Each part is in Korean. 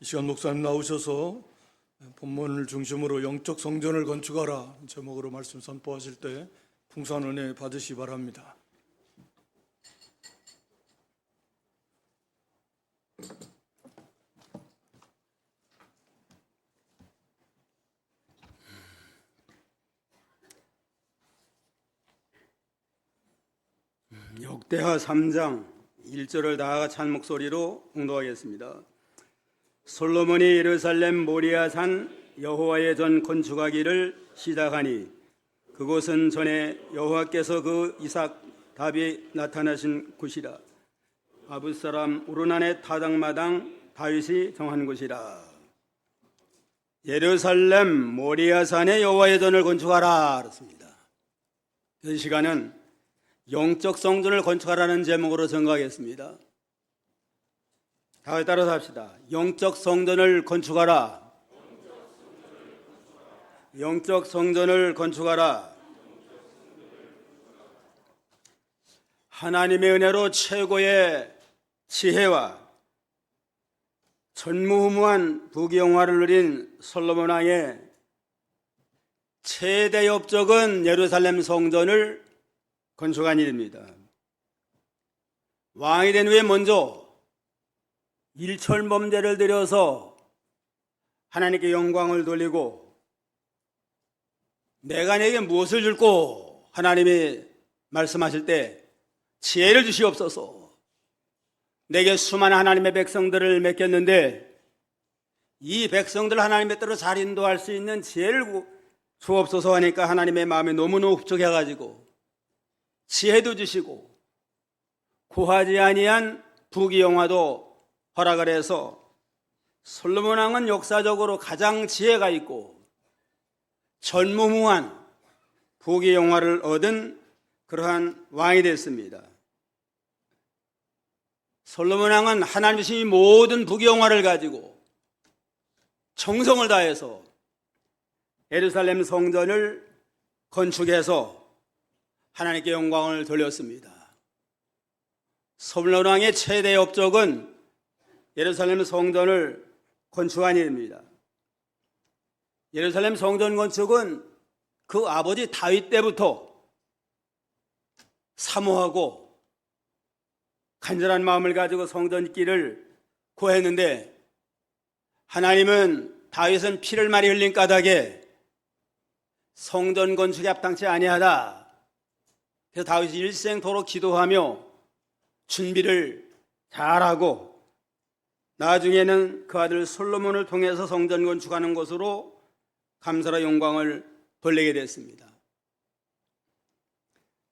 이 시간 목사님 나오셔서 본문을 중심으로 영적 성전을 건축하라 제목으로 말씀 선포하실 때 풍성한 은혜 받으시기 바랍니다. 역대하 3장 1절을 다 같이 한 목소리로 공독하겠습니다. 솔로몬이 예루살렘 모리아산 여호와의 전 건축하기를 시작하니 그곳은 전에 여호와께서 그 이삭 다윗 나타나신 곳이라. 아붓사람 우르난의 타작마당 다윗이 정한 곳이라. 예루살렘 모리아산에 여호와의 전을 건축하라 그렇습니다. 이 시간은 영적 성전을 건축하라는 제목으로 전가하겠습니다. 다 같이 따라서 합시다. 영적 성전을 건축하라. 영적 성전을 건축하라. 하나님의 은혜로 최고의 지혜와 전무후무한 부귀영화를 누린 솔로몬 왕의 최대 업적은 예루살렘 성전을 건축한 일입니다. 왕이 된 후에 먼저 일천범죄를 드려서 하나님께 영광을 돌리고 내가 내게 무엇을 줄고 하나님이 말씀하실 때 지혜를 주시옵소서. 내게 수많은 하나님의 백성들을 맡겼는데 이 백성들 하나님의 뜻대로 잘 인도할 수 있는 지혜를 주옵소서 하니까 하나님의 마음이 너무너무 흡족해가지고 지혜도 주시고 구하지 아니한 부귀영화도 허락을 해서 솔로몬 왕은 역사적으로 가장 지혜가 있고 전무후무한 부귀영화를 얻은 그러한 왕이 됐습니다. 솔로몬 왕은 하나님 주신 이 모든 부귀영화를 가지고 정성을 다해서 예루살렘 성전을 건축해서 하나님께 영광을 돌렸습니다. 솔로몬 왕의 최대 업적은 예루살렘 성전을 건축한 일입니다. 예루살렘 성전 건축은 그 아버지 다윗 때부터 사모하고 간절한 마음을 가지고 성전 있기를 구했는데 하나님은 다윗은 피를 많이 흘린 까닭에 성전 건축에 합당치 아니하다. 그래서 다윗이 일생토록 기도하며 준비를 잘하고 나중에는 그 아들 솔로몬을 통해서 성전 건축하는 것으로 감사와 영광을 돌리게 됐습니다.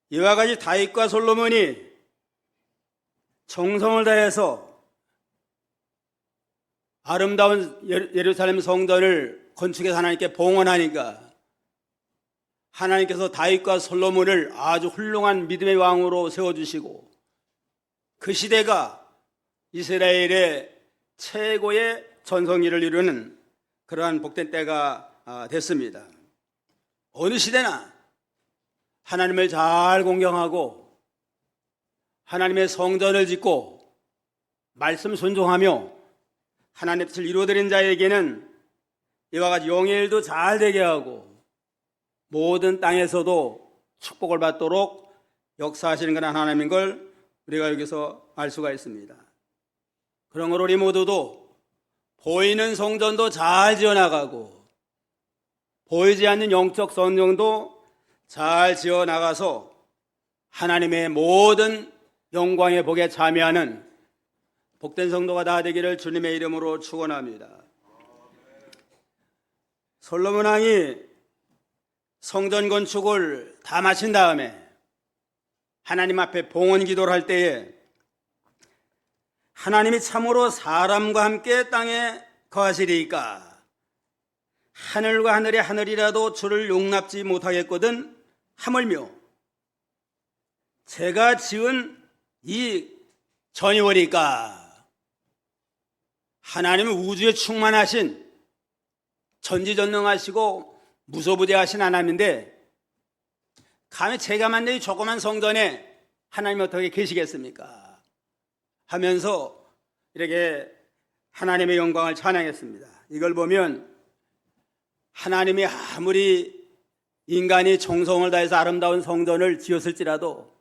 이와 같이 다윗과 솔로몬이 정성을 다해서 아름다운 예루살렘 성전을 건축해서 하나님께 봉헌하니까 하나님께서 다윗과 솔로몬을 아주 훌륭한 믿음의 왕으로 세워주시고 그 시대가 이스라엘의 최고의 전성기를 이루는 그러한 복된 때가 됐습니다. 어느 시대나 하나님을 잘 공경하고 하나님의 성전을 짓고 말씀 순종하며 하나님의 뜻을 이루어드린 자에게는 이와 같이 영예일도 잘 되게 하고 모든 땅에서도 축복을 받도록 역사하시는 그런 하나님인 걸 우리가 여기서 알 수가 있습니다. 그러므로 우리 모두도 보이는 성전도 잘 지어나가고 보이지 않는 영적 성전도 잘 지어나가서 하나님의 모든 영광의 복에 참여하는 복된 성도가 다 되기를 주님의 이름으로 축원합니다. 솔로몬 왕이 성전 건축을 다 마친 다음에 하나님 앞에 봉헌 기도를 할 때에 하나님이 참으로 사람과 함께 땅에 거하시리이까 하늘과 하늘의 하늘이라도 주를 용납지 못하겠거든 하물며 제가 지은 이 전이오리까 하나님은 우주에 충만하신 전지전능하시고 무소부재하신 하나님인데 감히 제가 만든 이 조그만 성전에 하나님이 어떻게 계시겠습니까? 하면서 이렇게 하나님의 영광을 찬양했습니다. 이걸 보면 하나님이 아무리 인간이 정성을 다해서 아름다운 성전을 지었을지라도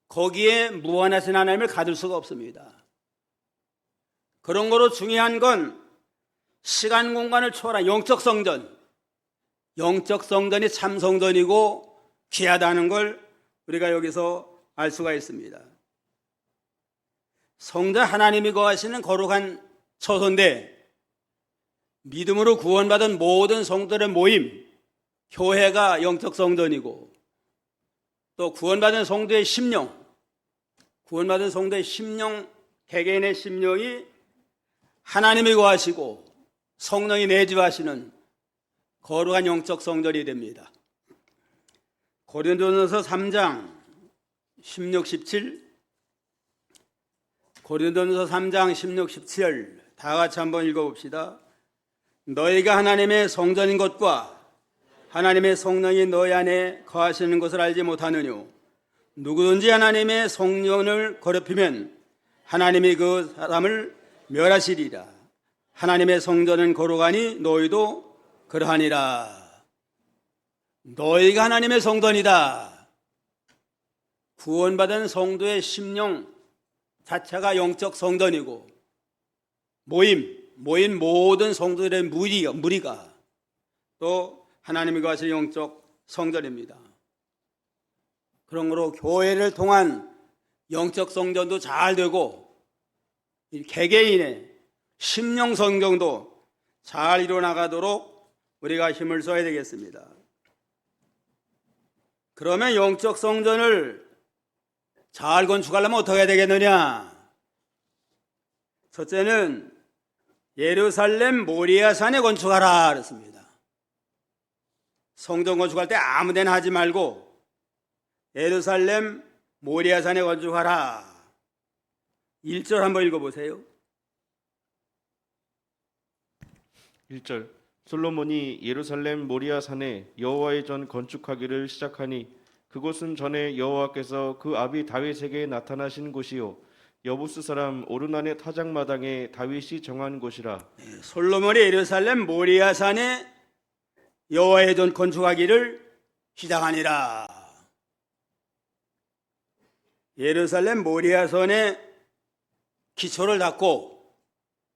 거기에 무한하신 하나님을 가둘 수가 없습니다. 그런 거로 중요한 건 시간 공간을 초월한 영적 성전, 영적 성전이 참 성전이고 귀하다는 걸 우리가 여기서 알 수가 있습니다. 성전 하나님이 거하시는 거룩한 처소인데 믿음으로 구원받은 모든 성도들의 모임, 교회가 영적 성전이고 또 구원받은 성도의 심령, 구원받은 성도의 심령, 개개인의 심령이 하나님이 거하시고 성령이 내주하시는 거룩한 영적 성전이 됩니다. 고린도전서 3장 16, 17 고린도전서 3장 16, 17 다 같이 한번 읽어봅시다. 너희가 하나님의 성전인 것과 하나님의 성령이 너희 안에 거하시는 것을 알지 못하느뇨. 누구든지 하나님의 성령을 거럽히면 하나님이 그 사람을 멸하시리라. 하나님의 성전은 거룩하니 너희도 그러하니라. 너희가 하나님의 성전이다. 구원받은 성도의 심령 자체가 영적 성전이고 모인 모든 성도들의 무리가 또 하나님이 거하시는 영적 성전입니다. 그런 거로 교회를 통한 영적 성전도 잘 되고 개개인의 심령 성경도 잘 이루어나가도록 우리가 힘을 써야 되겠습니다. 그러면 영적 성전을 잘 건축하려면 어떻게 해야 되겠느냐? 첫째는 예루살렘 모리아 산에 건축하라 그랬습니다. 성전 건축할 때 아무 데나 하지 말고 예루살렘 모리아 산에 건축하라. 1절 한번 읽어보세요. 1절 솔로몬이 예루살렘 모리아 산에 여호와의 전 건축하기를 시작하니 그곳은 전에 여호와께서 그 아비 다윗에게 나타나신 곳이요 여부스 사람 오르난의 타작마당에 다윗이 정한 곳이라. 솔로몬이 예루살렘 모리아 산에 여호와의 전 건축하기를 시작하니라. 예루살렘 모리아 산에 기초를 닦고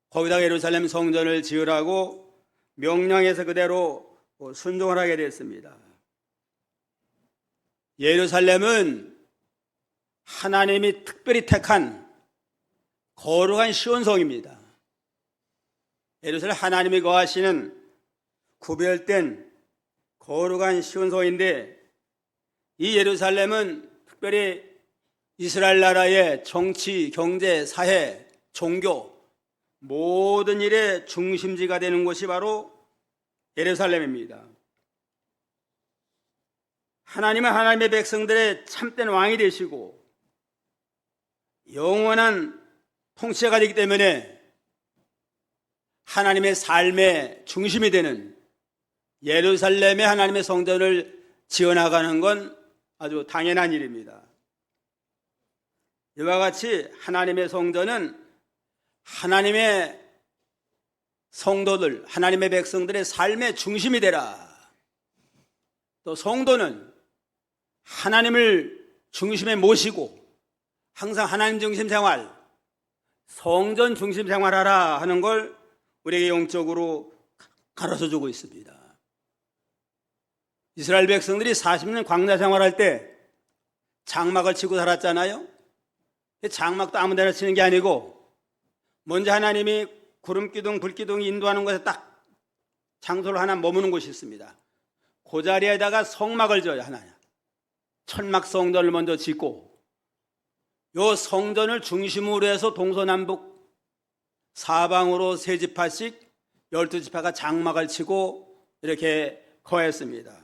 거기다가 예루살렘 성전을 지으라고 명령해서 그대로 순종을 하게 됐습니다. 예루살렘은 하나님이 특별히 택한 거룩한 시온성입니다. 예루살렘 하나님이 거하시는 구별된 거룩한 시온성인데 이 예루살렘은 특별히 이스라엘 나라의 정치, 경제, 사회, 종교 모든 일의 중심지가 되는 곳이 바로 예루살렘입니다. 하나님은 하나님의 백성들의 참된 왕이 되시고 영원한 통치자가 되기 때문에 하나님의 삶의 중심이 되는 예루살렘에 하나님의 성전을 지어나가는 건 아주 당연한 일입니다. 이와 같이 하나님의 성전은 하나님의 성도들, 하나님의 백성들의 삶의 중심이 되라. 또 성도는 하나님을 중심에 모시고 항상 하나님 중심 생활, 성전 중심 생활하라 하는 걸 우리에게 영적으로 가르쳐주고 있습니다. 이스라엘 백성들이 40년 광야 생활할 때 장막을 치고 살았잖아요. 장막도 아무 데나 치는 게 아니고 먼저 하나님이 구름기둥, 불기둥이 인도하는 곳에 딱 장소를 하나 머무는 곳이 있습니다. 그 자리에다가 성막을 지어요. 하나님 천막 성전을 먼저 짓고 요 성전을 중심으로 해서 동서남북 사방으로 세 지파씩 12지파가 장막을 치고 이렇게 거했습니다.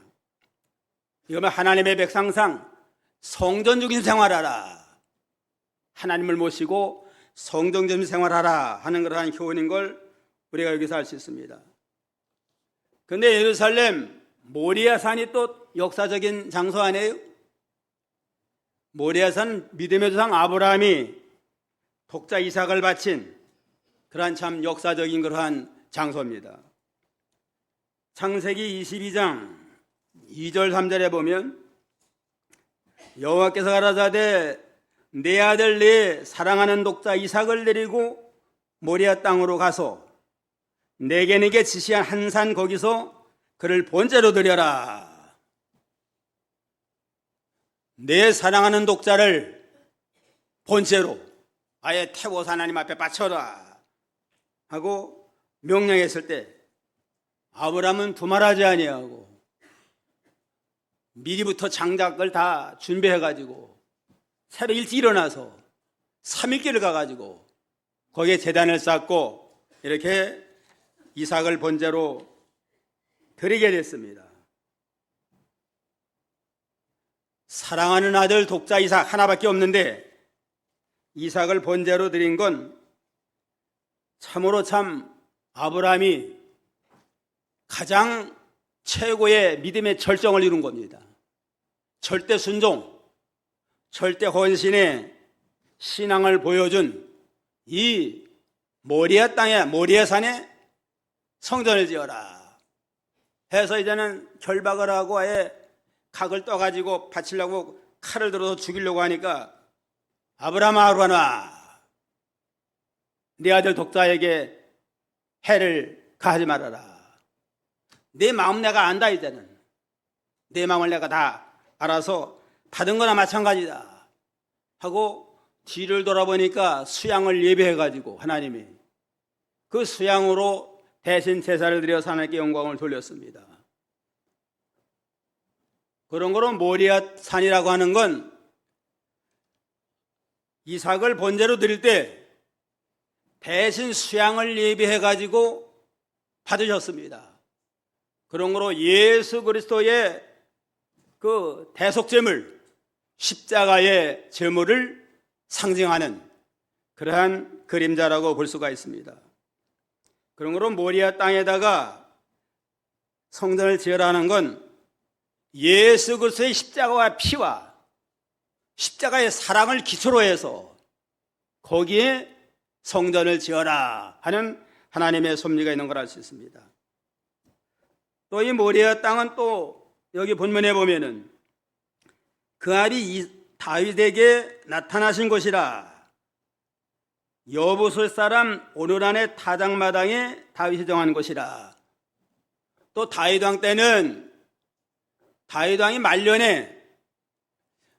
이거면 하나님의 백성상 성전 중심 생활하라, 하나님을 모시고 성전 중심 생활하라 하는 그러한 교훈인 걸 우리가 여기서 알 수 있습니다. 그런데 예루살렘 모리아 산이 또 역사적인 장소 아니에요? 모리아 산 믿음의 조상 아브라함이 독자 이삭을 바친 그러한 참 역사적인 그러한 장소입니다. 창세기 22장 2절 3절에 보면 여호와께서 가라사대 내 아들 내 사랑하는 독자 이삭을 데리고 모리아 땅으로 가서 내게 지시한 한 산 거기서 그를 번제로 드려라. 내 사랑하는 독자를 번제로 아예 태워서 하나님 앞에 바쳐라 하고 명령했을 때 아브라함은 두말하지 아니하고 미리부터 장작을 다 준비해가지고 새벽 일찍 일어나서 3일길을 가가지고 거기에 제단을 쌓고 이렇게 이삭을 번제로 드리게 됐습니다. 사랑하는 아들 독자 이삭 하나밖에 없는데 이삭을 번제로 드린 건 참으로 참 아브라함이 가장 최고의 믿음의 절정을 이룬 겁니다. 절대 순종, 절대 헌신의 신앙을 보여준 이 모리아 땅에 모리아 산에 성전을 지어라 해서 이제는 결박을 하고 아예 각을 떠가지고 바치려고 칼을 들어서 죽이려고 하니까 아브라함아 네 아들 독자에게 해를 가하지 말아라. 내 마음 내가 안다. 이제는 내 마음을 내가 다 알아서 받은 거나 마찬가지다 하고 뒤를 돌아보니까 수양을 예배해가지고 하나님이 그 수양으로 대신 제사를 드려서 하나님께 영광을 돌렸습니다. 그런 거로 모리아 산이라고 하는 건 이삭을 번제로 드릴 때 대신 수양을 예비해가지고 받으셨습니다. 그런 거로 예수 그리스도의 그 대속제물, 십자가의 제물을 상징하는 그러한 그림자라고 볼 수가 있습니다. 그런 거로 모리아 땅에다가 성전을 지으라는 건 예수 그리스도의 십자가와 피와 십자가의 사랑을 기초로 해서 거기에 성전을 지어라 하는 하나님의 섭리가 있는 걸 알 수 있습니다. 또 이 모리아 땅은 또 여기 본문에 보면은 그 아비 다윗에게 나타나신 것이라. 여부술 사람 오르란의 타작마당에 다윗이 정한 것이라. 또 다윗 왕 때는 다윗 왕이 말년에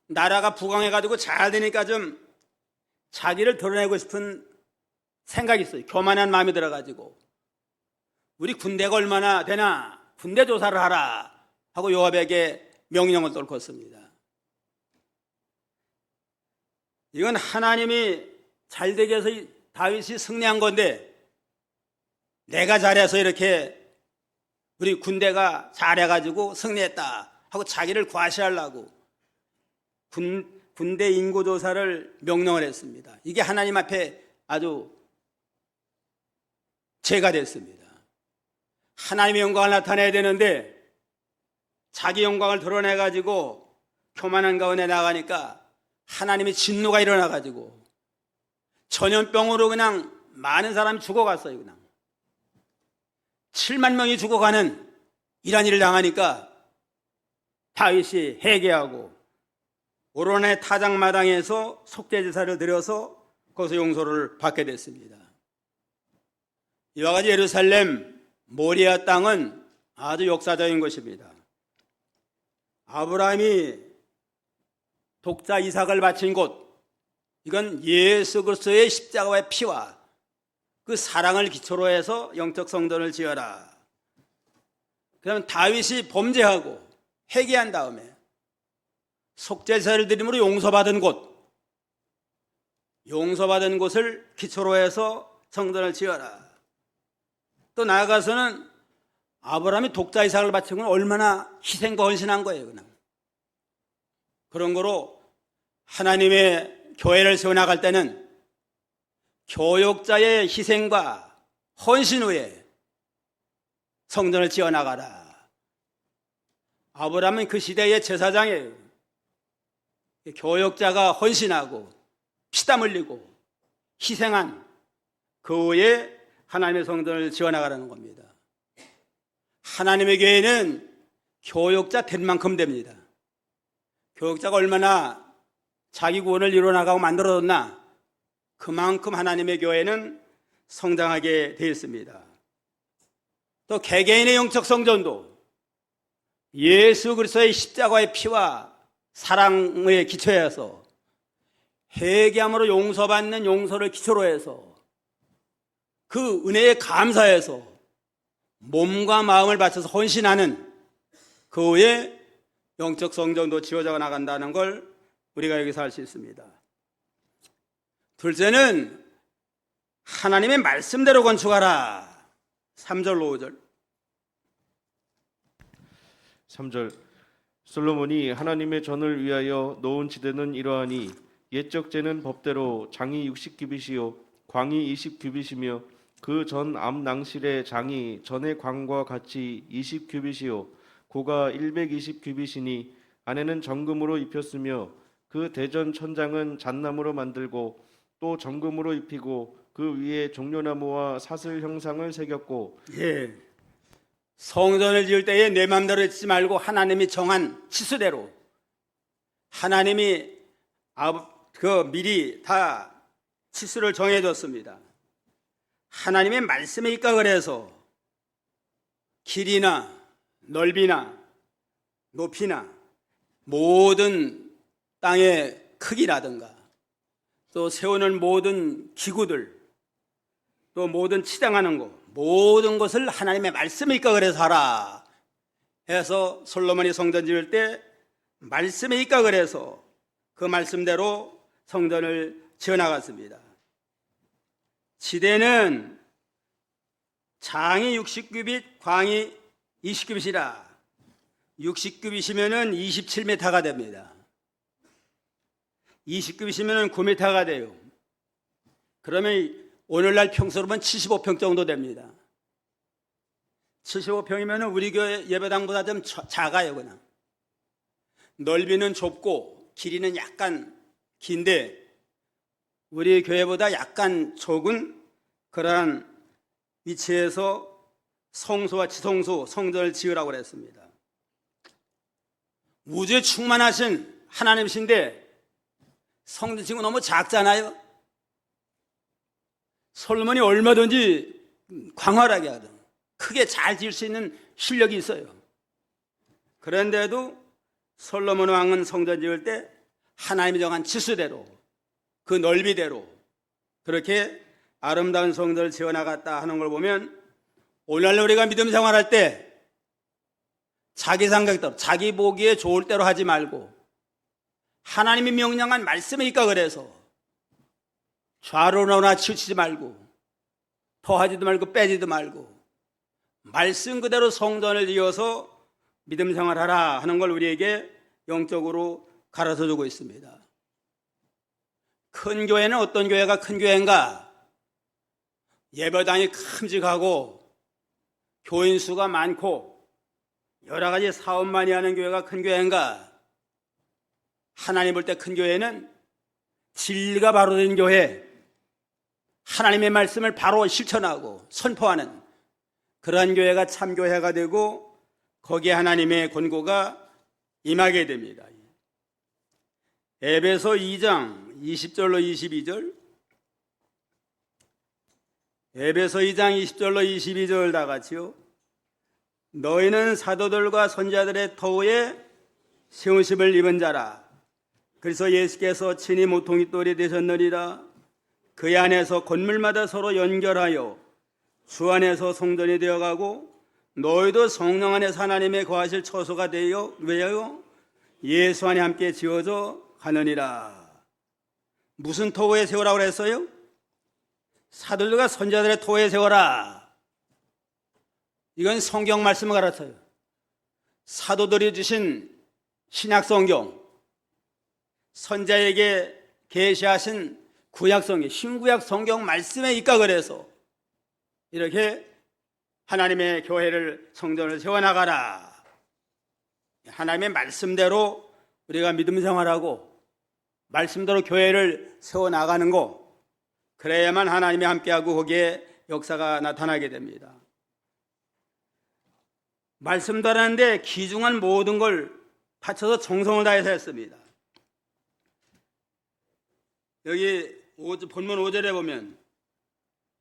나라가 부강해가지고 잘 되니까 좀 자기를 드러내고 싶은 생각이 있어요. 교만한 마음이 들어가지고 우리 군대가 얼마나 되나 군대 조사를 하라 하고 요압에게 명령을 떨궜습니다. 이건 하나님이 잘 되게 해서 다윗이 승리한 건데 내가 잘해서 이렇게 우리 군대가 잘해가지고 승리했다 하고 자기를 과시하려고 군대 인구조사를 명령을 했습니다. 이게 하나님 앞에 아주 죄가 됐습니다. 하나님의 영광을 나타내야 되는데 자기 영광을 드러내가지고 교만한 가운데 나가니까 하나님의 진노가 일어나가지고 전염병으로 그냥 많은 사람이 죽어갔어요. 그냥 7만 명이 죽어가는 이런 일을 당하니까 다윗이 회개하고 오로란의 타작마당에서 속죄제사를 드려서 거기서 용서를 받게 됐습니다. 이와 같이 예루살렘 모리아 땅은 아주 역사적인 것입니다. 아브라함이 독자 이삭을 바친 곳, 이건 예수 그리스도의 십자가의 피와 그 사랑을 기초로 해서 영적 성전을 지어라. 그러면 다윗이 범죄하고 회개한 다음에 속죄제사를 드림으로 용서받은 곳, 용서받은 곳을 기초로 해서 성전을 지어라. 또 나아가서는 아브라함이 독자 이삭을 바친 건 얼마나 희생과 헌신한 거예요. 그냥. 그런 거로 하나님의 교회를 세워나갈 때는 교역자의 희생과 헌신 후에 성전을 지어나가라. 아브라함은 그 시대의 제사장이에요. 교역자가 헌신하고 피땀 흘리고 희생한 그 후에 하나님의 성전을 지어나가라는 겁니다. 하나님의 교회는 교역자 된 만큼 됩니다. 교역자가 얼마나 자기 구원을 이뤄나가고 만들어뒀나 그만큼 하나님의 교회는 성장하게 되어 있습니다. 또 개개인의 영적 성전도 예수 그리스도의 십자가의 피와 사랑에 기초해서 회개함으로 용서받는 용서를 기초로 해서 그 은혜에 감사해서 몸과 마음을 바쳐서 헌신하는 그 후에 영적 성전도 지어져 나간다는 걸 우리가 여기서 알 수 있습니다. 둘째는 하나님의 말씀대로 건축하라. 3절 5절 3절 솔로몬이 하나님의 전을 위하여 놓은 지대는 이러하니 옛적 제는 법대로 장이 60규빗이요 광이 20규빗이며 그 전 앞낭실의 장이 전의 광과 같이 20규빗이요 고가 120규빗이니 안에는 정금으로 입혔으며 그 대전 천장은 잣나무로 만들고 또 정금으로 입히고 그 위에 종려나무와 사슬 형상을 새겼고 예. 성전을 지을 때에 내 마음대로 짓지 말고 하나님이 정한 치수대로 하나님이 미리 다 치수를 정해줬습니다. 하나님의 말씀에 입각을 해서 길이나 넓이나 높이나 모든 땅의 크기라든가 또 세우는 모든 기구들 또 모든 치장하는 것 모든 것을 하나님의 말씀에 입각을 해서 하라 해서 솔로몬이 성전 지을 때 말씀에 입각을 해서 그 말씀대로 성전을 지어나갔습니다. 지대는 장이 60규빗, 광이 20규빗이라 60규빗이면 27m가 됩니다. 20규빗이면 9m가 돼요. 그러면 오늘날 평수로는 75평 정도 됩니다. 75평이면 우리 교회 예배당보다 좀 작아요. 그냥 넓이는 좁고 길이는 약간 긴데 우리 교회보다 약간 좁은 그러한 위치에서 성소와 지성소 성전을 지으라고 그랬습니다. 우주에 충만하신 하나님이신데 성전 지은 거 너무 작잖아요. 솔로몬이 얼마든지 광활하게 하든 크게 잘 지을 수 있는 실력이 있어요. 그런데도 솔로몬 왕은 성전 지을 때 하나님이 정한 치수대로 그 넓이대로 그렇게 아름다운 성전을 지어나갔다 하는 걸 보면 오늘날 우리가 믿음 생활할 때 자기 생각대로 자기 보기에 좋을 대로 하지 말고 하나님이 명령한 말씀에 입각을 해서 좌로나 치우치지 말고 더하지도 말고 빼지도 말고 말씀 그대로 성전을 이어서 믿음 생활하라 하는 걸 우리에게 영적으로 가르쳐주고 있습니다. 큰 교회는 어떤 교회가 큰 교회인가? 예배당이 큼직하고 교인 수가 많고 여러 가지 사업 많이 하는 교회가 큰 교회인가? 하나님 볼 때 큰 교회는 진리가 바로 된 교회, 하나님의 말씀을 바로 실천하고 선포하는 그러한 교회가 참교회가 되고 거기에 하나님의 권고가 임하게 됩니다. 에베소 2장 20절로 22절 에베소 2장 20절로 22절 다 같이요. 너희는 사도들과 선지자들의 터에 세우심을 입은 자라. 그래서 예수께서 친히 모퉁이 돌이 되셨느니라. 그 안에서 건물마다 서로 연결하여 주 안에서 성전이 되어가고 너희도 성령 안에서 하나님의 거하실 처소가 되어 왜요? 예수 안에 함께 지어져 가느니라. 무슨 토에 세우라고 그랬어요? 사도들과 선지자들의 토에 세워라. 이건 성경 말씀을 가르쳐요. 사도들이 주신 신약 성경, 선지자에게 계시하신 구약 성경, 신구약 성경 말씀에 입각을 해서 이렇게 하나님의 교회를 성전을 세워나가라. 하나님의 말씀대로 우리가 믿음 생활하고 말씀대로 교회를 세워나가는 거, 그래야만 하나님이 함께하고 거기에 역사가 나타나게 됩니다. 말씀도 하는데 귀중한 모든 걸 바쳐서 정성을 다해서 했습니다. 여기 본문 5절에 보면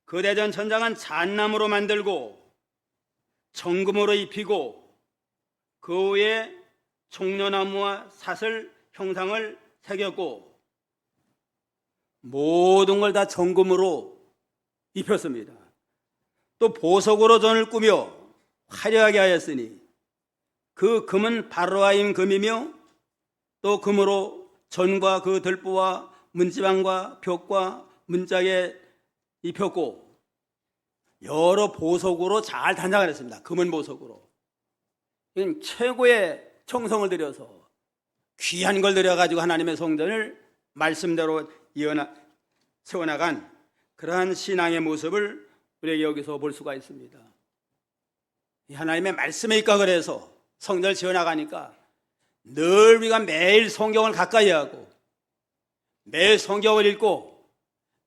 그 대전 천장은 잣나무로 만들고 정금으로 입히고 그 위에 종려나무와 사슬 형상을 새겼고 모든 걸 다 정금으로 입혔습니다. 또 보석으로 전을 꾸며 화려하게 하였으니 그 금은 바로아임 금이며 또 금으로 전과 그 들보와 문지방과 벽과 문짝에 입혔고 여러 보석으로 잘 단장을 했습니다. 금은 보석으로. 이건 최고의 정성을 들여서 귀한 걸 들여가지고 하나님의 성전을 말씀대로 세워나간 그러한 신앙의 모습을 우리에게 여기서 볼 수가 있습니다. 하나님의 말씀에 입각을 해서 성전을 지어나가니까 늘 우리가 매일 성경을 가까이 하고 매일 성경을 읽고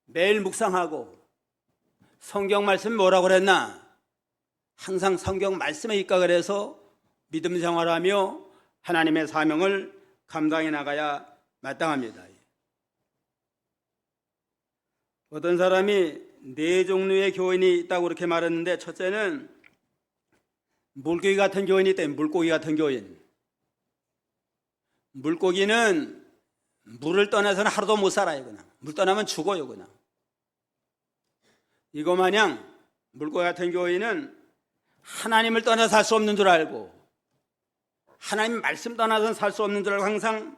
매일 묵상하고 성경 말씀이 뭐라고 그랬나 항상 성경 말씀에 입각을 해서 믿음 생활하며 하나님의 사명을 감당해 나가야 마땅합니다. 어떤 사람이 4종류의 교인이 있다고 그렇게 말했는데 첫째는 물고기 같은 교인이 있다. 물고기 같은 교인. 물고기는 물을 떠나서는 하루도 못 살아요. 그냥. 물 떠나면 죽어요. 그냥. 이거 마냥 물고기 같은 교인은 하나님을 떠나서 살 수 없는 줄 알고 하나님 말씀 떠나서는 살 수 없는 줄 알고 항상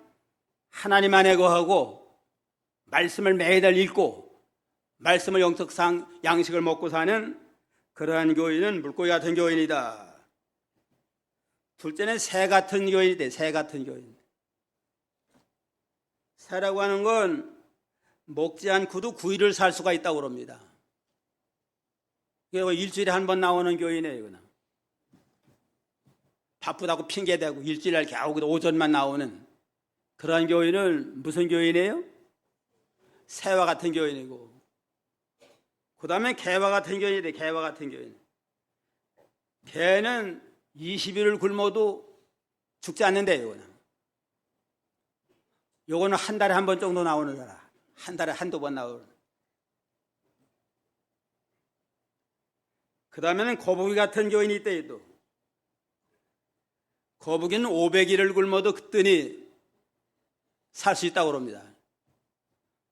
하나님 안에 거하고 말씀을 매달 읽고 말씀을 영적 양식을 먹고 사는 그러한 교인은 물고기 같은 교인이다. 둘째는 새 같은 교인이 돼. 새 같은 교인. 새라고 하는 건 먹지 않고도 9일을 살 수가 있다고 그럽니다. 이게 일주일에 한 번 나오는 교인이에요. 그냥. 바쁘다고 핑계대고 일주일날 겨우 오전만 나오는 그러한 교인은 무슨 교인이에요? 새와 같은 교인이고 그 다음에 개와 같은 교인이 돼. 개와 같은 교인. 개는 20일을 굶어도 죽지 않는데요. 그냥. 요거는 한 달에 한 번 정도 나오는 거라. 한 달에 한두 번 나오는. 그 다음에는 거북이 같은 교인이 있대요. 또. 거북이는 500일을 굶어도 그때니 살 수 있다고 그럽니다.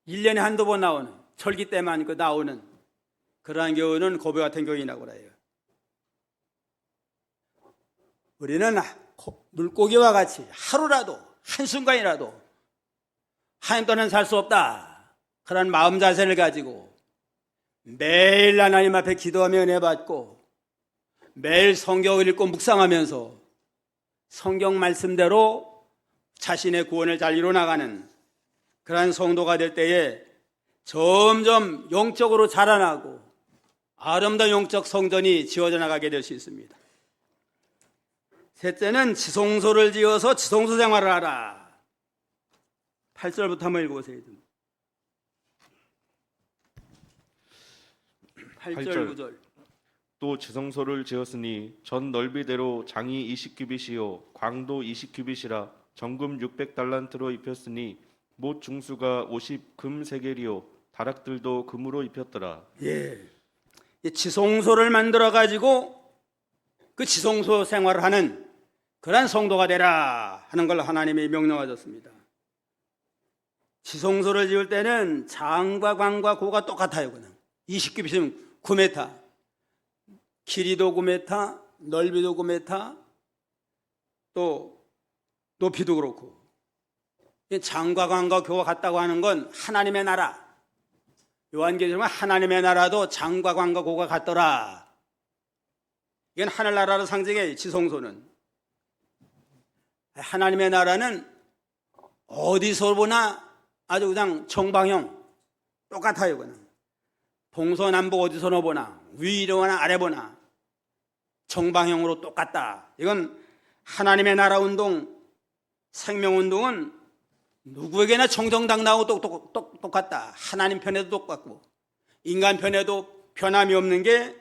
1년에 한두 번 나오는, 철기 때만 나오는 그러한 교인은 거북이 같은 교인이라고 그래요. 우리는 물고기와 같이 하루라도, 한순간이라도 하나님 떠나는 살 수 없다. 그런 마음 자세를 가지고 매일 하나님 앞에 기도하며 은혜 받고 매일 성경을 읽고 묵상하면서 성경 말씀대로 자신의 구원을 잘 이뤄나가는 그러한 성도가 될 때에 점점 영적으로 자라나고 아름다운 영적 성전이 지어져 나가게 될 수 있습니다. 셋째는 지성소를 지어서 지성소 생활을 하라. 8절부터 한번 읽어보세요. 8절 9절. 또 지성소를 지었으니 전 넓이대로 장이 20규빗이요 광도 20규빗이라 정금 600달란트로 입혔으니 못 중수가 50금 세겔이요 다락들도 금으로 입혔더라. 예. 지성소를 만들어 가지고 그 지성소 생활을 하는 그러한 성도가 되라 하는 걸 하나님이 명령하셨습니다. 지성소를 지을 때는 장과 광과 고가 똑같아요. 그냥 20규빗이면 9m, 길이도 9m, 넓이도 9m, 또 높이도 그렇고 장과 광과 고가 같다고 하는 건 하나님의 나라. 요한계시록은 하나님의 나라도 장과 광과 고가 같더라. 이건 하늘나라를 상징해. 지성소는 하나님의 나라는 어디서 보나 아주 그냥 정방형 똑같아요. 그냥 동서남북 어디서나 보나 위로나 아래 보나 정방형으로 똑같다. 이건 하나님의 나라 운동, 생명운동은 누구에게나 정정당당하고 똑같다. 하나님 편에도 똑같고 인간 편에도 변함이 없는 게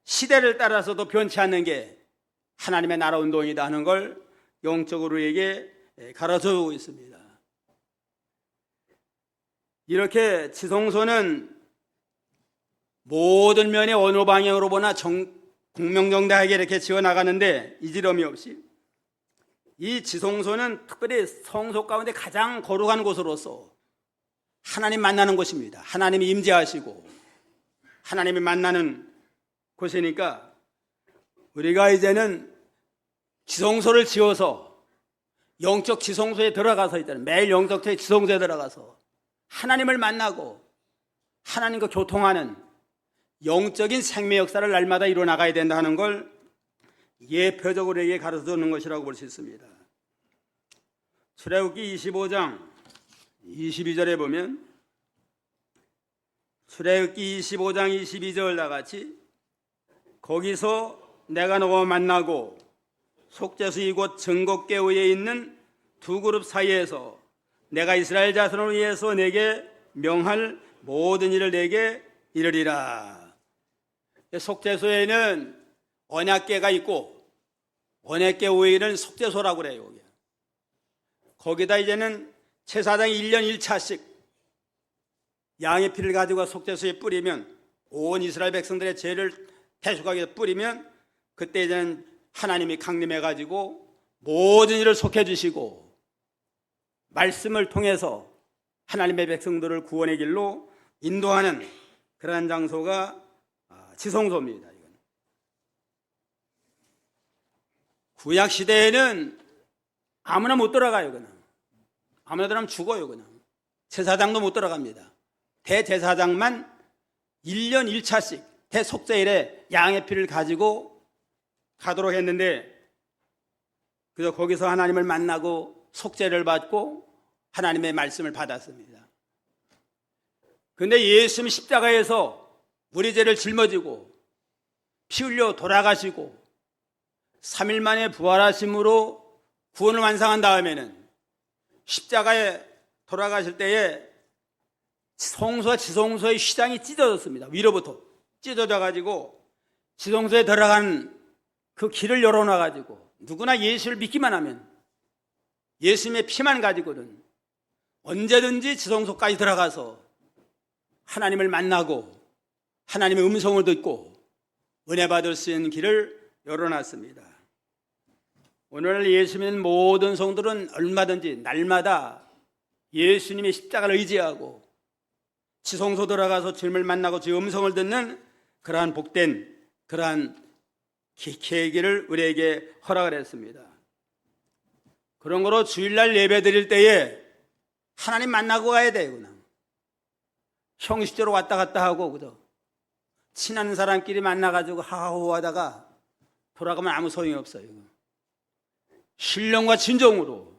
시대를 따라서도 변치 않는 게 하나님의 나라 운동이다 하는 걸 영적으로 우리에게 가르쳐주고 있습니다. 이렇게 지성소는 모든 면의 어느 방향으로 보나 공명정대하게 이렇게 지어나가는데 이지럼이 없이 이 지성소는 특별히 성소 가운데 가장 거룩한 곳으로서 하나님 만나는 곳입니다. 하나님이 임재하시고 하나님이 만나는 곳이니까 우리가 이제는 지성소를 지어서 영적 지성소에 들어가서 있잖아요. 매일 영적 지성소에 들어가서 하나님을 만나고 하나님과 교통하는 영적인 생명 역사를 날마다 이루어나가야 된다는 걸 예표적으로 우리에게 가르쳐주는 것이라고 볼 수 있습니다. 출애굽기 25장 22절에 보면 출애굽기 25장 22절과 같이 거기서 내가 너와 만나고 속죄수 이곳 증거궤 위에 있는 두 그룹 사이에서 내가 이스라엘 자손을 위해서 내게 명할 모든 일을 내게 이르리라. 속죄소에는 언약궤가 있고 언약궤 위에는 속죄소라고 그래요. 거기다 이제는 제사장이 1년 1차씩 양의 피를 가지고 속죄소에 뿌리면 온 이스라엘 백성들의 죄를 대속하기 위해서 뿌리면 그때 이제는 하나님이 강림해 가지고 모든 일을 속해 주시고 말씀을 통해서 하나님의 백성들을 구원의 길로 인도하는 그러한 장소가 지성소입니다. 이건. 구약 시대에는 아무나 못 들어가요. 그냥 아무나 들어가면 죽어요. 그냥 제사장도 못 들어갑니다. 대제사장만 1년 1차씩 대속죄일에 양의 피를 가지고 가도록 했는데 그래서 거기서 하나님을 만나고 속죄를 받고 하나님의 말씀을 받았습니다. 그런데 예수님이 십자가에서 우리 죄를 짊어지고 피 흘려 돌아가시고 3일 만에 부활하심으로 구원을 완성한 다음에는 십자가에 돌아가실 때에 성소와 지성소의 휘장이 찢어졌습니다. 위로부터 찢어져 가지고 지성소에 들어간 그 길을 열어놔 가지고 누구나 예수를 믿기만 하면 예수님의 피만 가지고는 언제든지 지성소까지 들어가서 하나님을 만나고 하나님의 음성을 듣고 은혜 받을 수 있는 길을 열어놨습니다. 오늘 예수 믿는 모든 성도들은 얼마든지 날마다 예수님의 십자가를 의지하고 지성소 들어가서 주님을 만나고 주의 음성을 듣는 그러한 복된 그러한 계기를 우리에게 허락을 했습니다. 그런 거로 주일날 예배 드릴 때에 하나님 만나고 가야 돼요. 그냥 형식적으로 왔다 갔다 하고 그죠? 친한 사람끼리 만나가지고 하하호 하다가 돌아가면 아무 소용이 없어요. 신령과 진정으로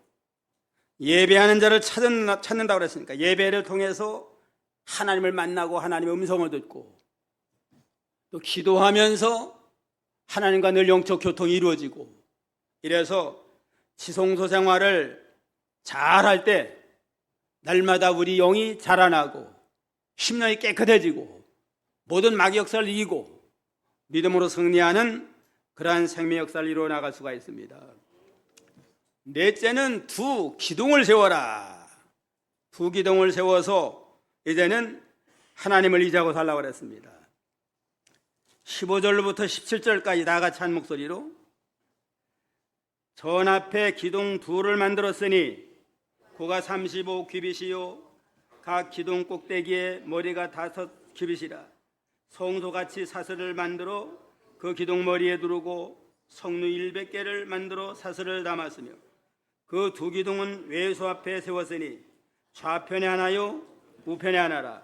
예배하는 자를 찾는다고 그랬으니까 예배를 통해서 하나님을 만나고 하나님의 음성을 듣고 또 기도하면서 하나님과 늘 영적 교통이 이루어지고 이래서 지성소 생활을 잘할 때 날마다 우리 영이 자라나고 심령이 깨끗해지고 모든 마귀 역사를 이기고 믿음으로 승리하는 그러한 생명 역사를 이루어 나갈 수가 있습니다. 넷째는 두 기둥을 세워라. 두 기둥을 세워서 이제는 하나님을 의지하고 살라고 그랬습니다. 15절부터 17절까지 다 같이 한 목소리로 전 앞에 기둥 둘을 만들었으니 고가 35규빗이요 각 기둥 꼭대기에 머리가 5규빗이라 성소같이 사슬을 만들어 그 기둥 머리에 두르고 성루 100개를 만들어 사슬을 담았으며 그 두 기둥은 외소 앞에 세웠으니 좌편에 하나요 우편에 하나라.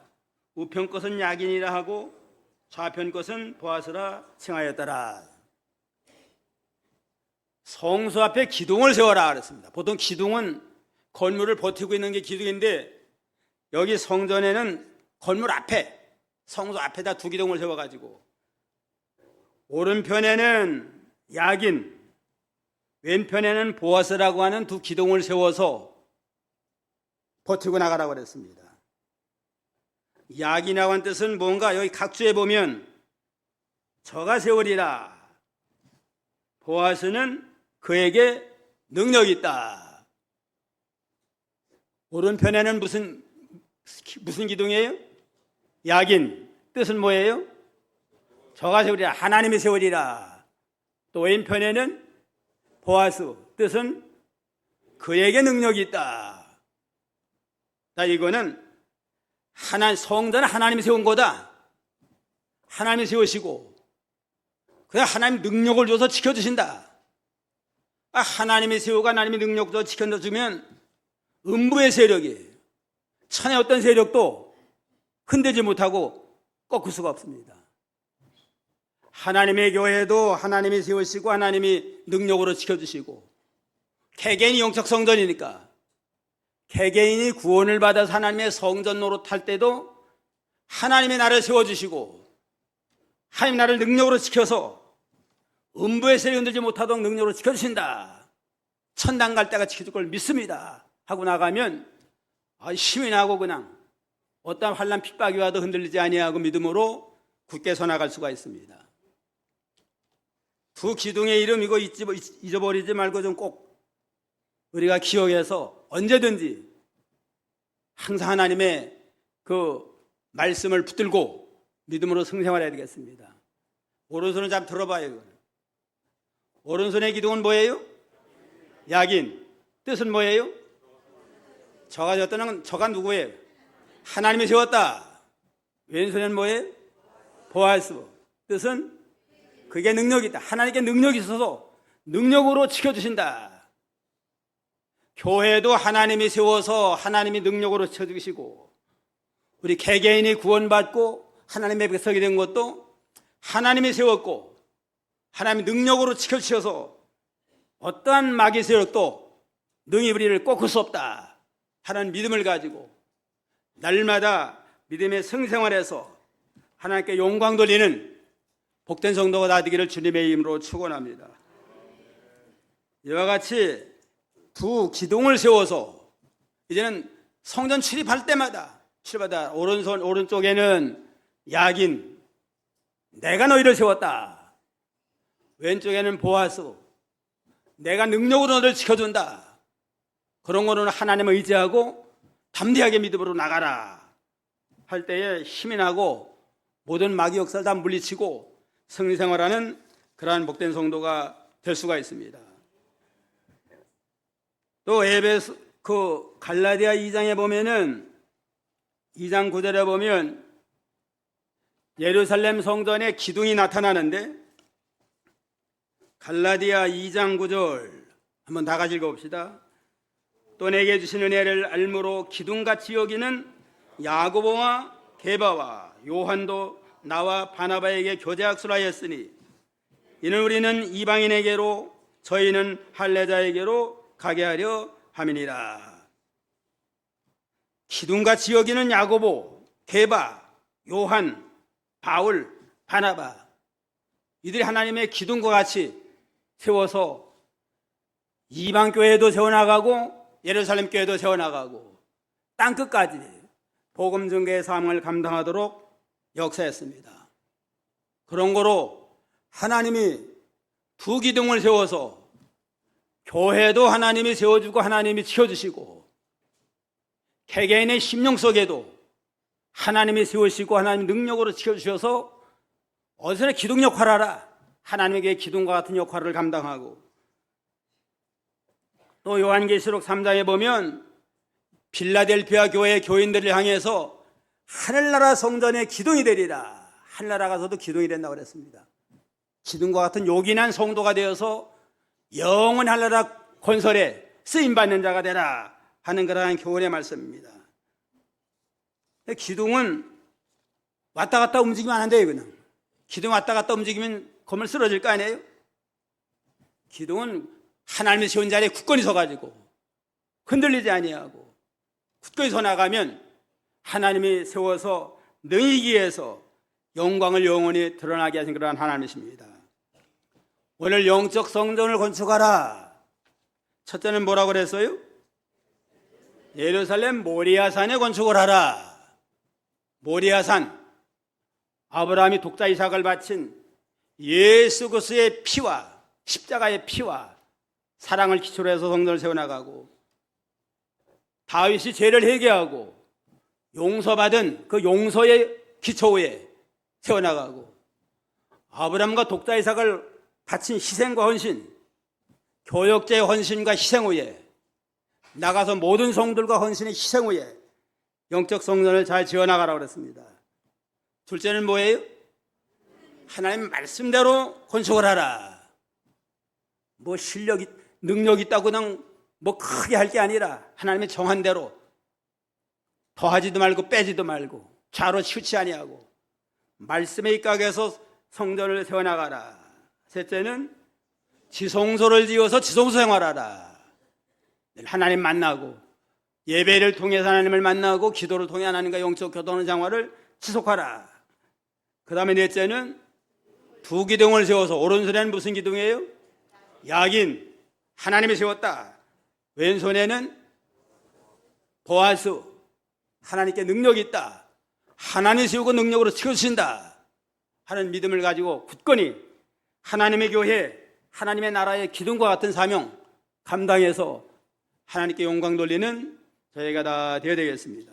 우편 것은 야긴이라 하고 좌편 것은 보아스라 칭하였더라. 성소 앞에 기둥을 세워라 그랬습니다. 보통 기둥은 건물을 버티고 있는 게 기둥인데 여기 성전에는 건물 앞에 성소 앞에다 두 기둥을 세워가지고 오른편에는 야긴 왼편에는 보아스라고 하는 두 기둥을 세워서 버티고 나가라고 그랬습니다. 야긴이라고 한 뜻은 뭔가 여기 각주에 보면 저가 세우리라. 보아스는 그에게 능력이 있다. 오른편에는 무슨 기둥이에요? 야긴. 뜻은 뭐예요? 저가 세우리라. 하나님이 세우리라. 또 왼편에는 보아스. 뜻은 그에게 능력이 있다. 자, 이거는 성전은 하나님이 세운 거다. 하나님이 세우시고 그냥 하나님 능력을 줘서 지켜주신다. 하나님이 세우고 하나님이 능력 줘서 지켜주면 음부의 세력이 천의 어떤 세력도 흔들지 못하고 꺾을 수가 없습니다. 하나님의 교회도 하나님이 세우시고 하나님이 능력으로 지켜주시고 개개인이 영적 성전이니까 개개인이 구원을 받아서 하나님의 성전 노릇할 때도 하나님이 나를 세워주시고 하나님 나를 능력으로 지켜서 음부의 세력이 흔들지 못하도록 능력으로 지켜주신다. 천당 갈 때가 지켜줄 걸 믿습니다 하고 나가면 힘이 나고 그냥 어떠한 환난 핍박이 와도 흔들리지 아니하고 믿음으로 굳게 서 나갈 수가 있습니다. 두 기둥의 이름 이거 잊어버리지 말고 좀 꼭 우리가 기억해서 언제든지 항상 하나님의 그 말씀을 붙들고 믿음으로 승생활해야 되겠습니다. 오른손을 잘 들어봐요. 오른손의 기둥은 뭐예요? 야긴. 뜻은 뭐예요? 저가 누구예요? 하나님이 세웠다. 왼손에는 뭐예요? 보아스. 뜻은 그게 능력이 있다. 하나님께 능력이 있어서 능력으로 지켜주신다. 교회도 하나님이 세워서 하나님이 능력으로 지켜주시고 우리 개개인이 구원받고 하나님의 백성이 된 것도 하나님이 세웠고 하나님이 능력으로 지켜주셔서 어떠한 마귀 세력도 능히 우리를 꺾을 수 없다 하는 믿음을 가지고 날마다 믿음의 성생활에서 하나님께 영광 돌리는 복된 성도가 다 되기를 주님의 이름으로 축원합니다. 이와 같이 두 기둥을 세워서 이제는 성전 출입할 때마다 오른쪽에는 야긴, 내가 너희를 세웠다. 왼쪽에는 보아스, 내가 능력으로 너를 지켜준다. 그런 거는 하나님을 의지하고 담대하게 믿음으로 나가라 할 때에 힘이 나고 모든 마귀 역사를 다 물리치고 승리생활하는 그러한 복된 성도가 될 수가 있습니다. 또 갈라디아 2장에 보면은 2장 9절에 보면 예루살렘 성전에 기둥이 나타나는데 갈라디아 2장 9절 한번 다 같이 읽어봅시다. 또 내게 주신 은혜를 알므로 기둥같이 여기는 야고보와 게바와 요한도 나와 바나바에게 교제학수라 하였으니 이는 우리는 이방인에게로 저희는 할례자에게로 가게 하려 함이니라. 기둥같이 여기는 야고보, 게바, 요한, 바울, 바나바 이들이 하나님의 기둥과 같이 세워서 이방교회도 세워나가고 예루살렘 교회도 세워나가고 땅끝까지 복음 증거의 사명을 감당하도록 역사했습니다. 그런 거로 하나님이 두 기둥을 세워서 교회도 하나님이 세워주고 하나님이 지켜주시고 개개인의 심령 속에도 하나님이 세우시고 하나님 능력으로 지켜주셔서 어디서나 기둥 역할을 하라. 하나님에게 기둥과 같은 역할을 감당하고 또 요한계시록 3장에 보면 빌라델피아 교회 교인들을 향해서 하늘나라 성전의 기둥이 되리라. 하늘나라 가서도 기둥이 된다고 그랬습니다. 기둥과 같은 요긴한 성도가 되어서 영원 하늘나라 건설에 쓰임받는 자가 되라 하는 그러한 교훈의 말씀입니다. 기둥은 왔다 갔다 움직이면 안 돼요. 그냥 기둥 왔다 갔다 움직이면 건물 쓰러질 거 아니에요? 기둥은 하나님이 세운 자리에 굳건히 서가지고 흔들리지 아니하고 굳건히 서 나가면 하나님이 세워서 능히 위해서 영광을 영원히 드러나게 하신 그러한 하나님이십니다. 오늘 영적 성전을 건축하라. 첫째는 뭐라고 그랬어요? 예루살렘 모리아산에 건축을 하라. 모리아산 아브라함이 독자 이삭을 바친 예수 그리스도의 피와 십자가의 피와 사랑을 기초로 해서 성전을 세워나가고, 다윗이 죄를 회개하고 용서받은 그 용서의 기초에 세워나가고, 아브라함과 독자 이삭을 바친 희생과 헌신, 교역자의 헌신과 희생 후에 나가서 모든 성들과 헌신의 희생 후에 영적 성전을 잘 지어나가라고 그랬습니다. 둘째는 뭐예요? 하나님 말씀대로 건축을 하라. 뭐 실력이, 능력 있다고 그냥 뭐 크게 할 게 아니라 하나님의 정한 대로 더하지도 말고 빼지도 말고 좌로 치우치 아니하고 말씀에 입각해서 성전을 세워나가라. 셋째는 지성소를 지어서 지성소 생활하라. 하나님 만나고 예배를 통해서 하나님을 만나고 기도를 통해 하나님과 영적 교통하는 생활을 지속하라. 그 다음에 넷째는 두 기둥을 세워서, 오른손에는 무슨 기둥이에요? 야긴, 하나님이 세웠다. 왼손에는 보아스, 하나님께 능력이 있다. 하나님이 세우고 능력으로 치우신다 하는 믿음을 가지고 굳건히 하나님의 교회, 하나님의 나라의 기둥과 같은 사명 감당해서 하나님께 영광 돌리는 저희가 다 되어야 되겠습니다.